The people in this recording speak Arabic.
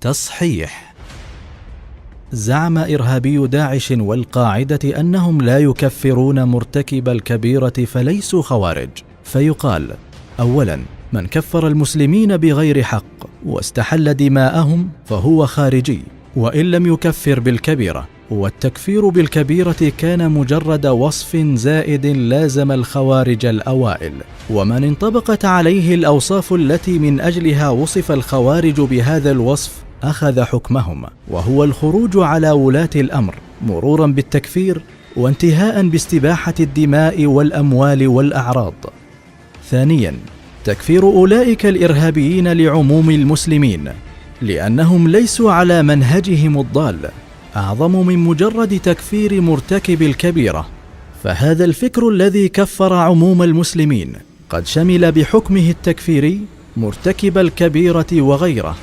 تصحيح: زعم إرهابي داعش والقاعدة أنهم لا يكفرون مرتكب الكبيرة فليسوا خوارج. فيقال: أولا، من كفر المسلمين بغير حق واستحل دماءهم فهو خارجي وإن لم يكفر بالكبيرة، والتكفير بالكبيرة كان مجرد وصف زائد لازم الخوارج الأوائل، ومن انطبقت عليه الأوصاف التي من أجلها وصف الخوارج بهذا الوصف أخذ حكمهم، وهو الخروج على ولاة الأمر مرورا بالتكفير وانتهاء باستباحة الدماء والأموال والأعراض. ثانيا، تكفير أولئك الإرهابيين لعموم المسلمين لأنهم ليسوا على منهجهم الضال أعظم من مجرد تكفير مرتكب الكبيرة، فهذا الفكر الذي كفر عموم المسلمين قد شمل بحكمه التكفيري مرتكب الكبيرة وغيره،